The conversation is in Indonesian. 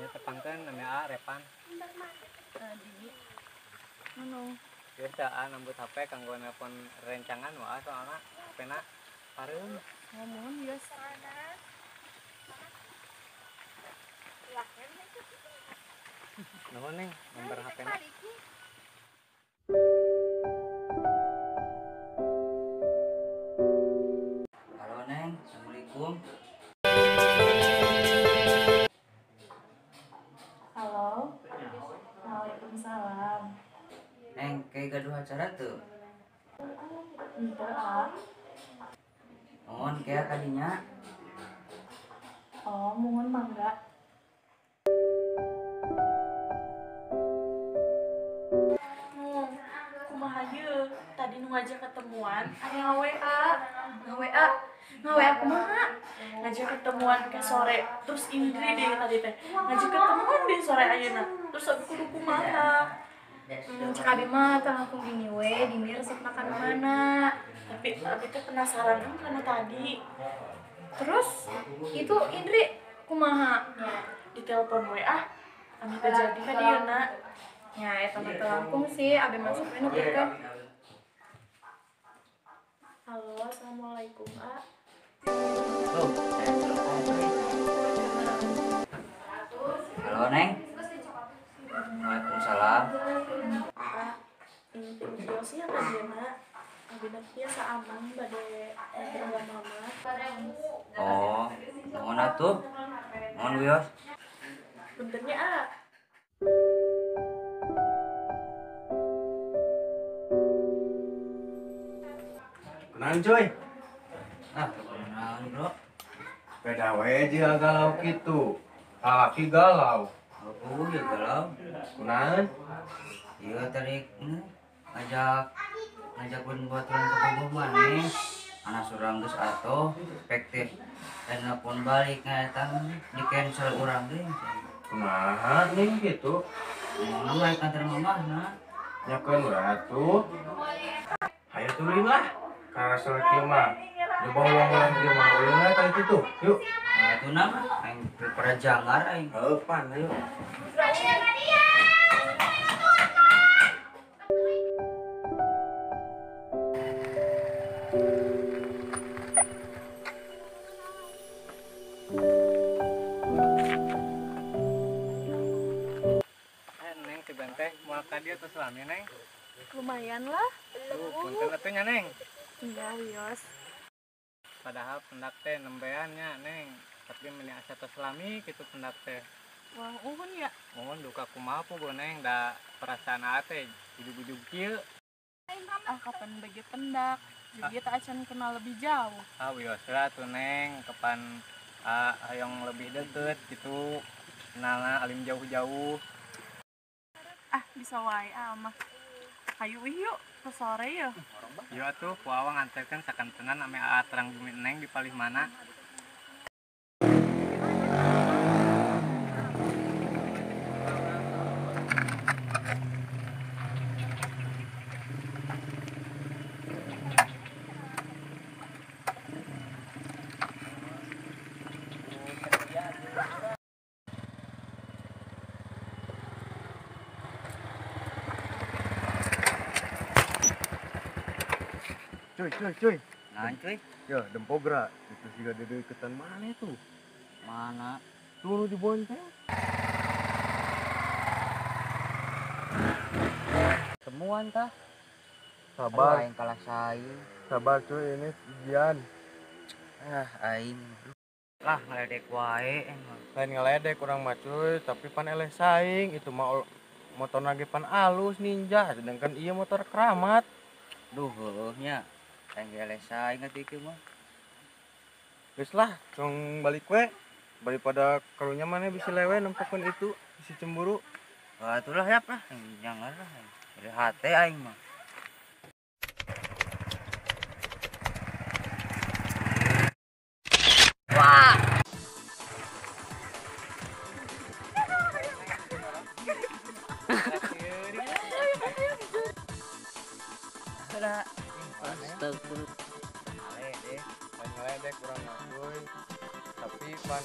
Nya tepangkeun namanya Repan. Tadi anu Biasa nambut HP kanggo nelpon rencangan wae soalna HP-na pareum. ngomong bias Naon Neng nomor HP-na? Halo Neng, Assalamualaikum. halo waalaikumsalam Neng, kayak gaduh acara tuh. ente ah Mohon kayak kadinya. oh mungun mangga kumaha ieu tadi nu ngajak ketemuan aya nga-WA kumaha ngajak ketemuan ke sore terus Indri deh tadi teh ngajak ketemuan di sore ayeuna terus aku kudu kumaha Cek abi mah teh langsung gini we, Dini resep makan mana. tapi teh penasaran karena tadi Terus itu Indri kumaha? di telepon WA kami teh jadi ka dieuna Ya eta mah teu langkung sih, abi masuk we nepikeun. halo assalamualaikum A Tuh, halo Neng. Waalaikumsalam. ini video sih yang dieuna abina biasa aman bade ngobrol mama Oh, mohon atuh. Mohon Wios. benternya A Kenalan coy, Ah, kenalan bro. beda we jika galau gitu. Laki galau. Aku ya galau. Kenalan? Iya tadi ngajak buat-buatan ke rumah nih. Anak surang geus atuh efektif. Dan nelpon balik ngaetan di cancel urang deui. Kumaha nih gitu? Mau naik kantor mamahna. Nyakeun we atuh. Hayu tuluy lah. Karena seleki mah. Coba ulang-ulang di mah ulun we ka itu tuh. Yuk. Nah, itu nama aing pada jangar aing. Heupan ayo. Neng tiban teh moal ka dieu tos lami Neng. lumayan lah Punten atuh nya Neng. enggak wios Padahal pendak teh nembeannya Neng. Tapi meni asa tos lami kitu pendak teh. wah uhun ya Mohon duka kumaha puguh Neng da perasaan teh ujug-ujug kieu. kapan bagi pendak jadi tak acan kenal lebih jauh Ah wios lah tuh Neng kapan hayong lebih deket gitu. Kenalna alim jauh-jauh. bisa wae mah hayu yuk ke sore ya Iya tuh, ku awang nganterkeun sakantenan ame terang bumi Neng di palih mana. Cuy. Nah, cuy. Ya, dempogra. Itu siga di deketan mana tuh? Mana? Tuh di bonteng. Temuan tah. Sabar, Aing kalah saing. sabar cuy, ini ujian. Aing. Lah ngeledek wae emang. Lain ngeledek kurang mah cuy, tapi pan eleh saing itu mah motor nage pan alus ninja, sedangkan iya motor keramat. Duh, nya. Aing gele saing atuh ieu mah. Geus lah, cong balik we. Daripada karunya mana bisa lewe nempokeun itu, bisa cemburu. Wah, itulah ya lah. Jangan lah. Dari hati aing mah. Astagfirullah. Lain ngeledek kurang mah cuy. Tapi pan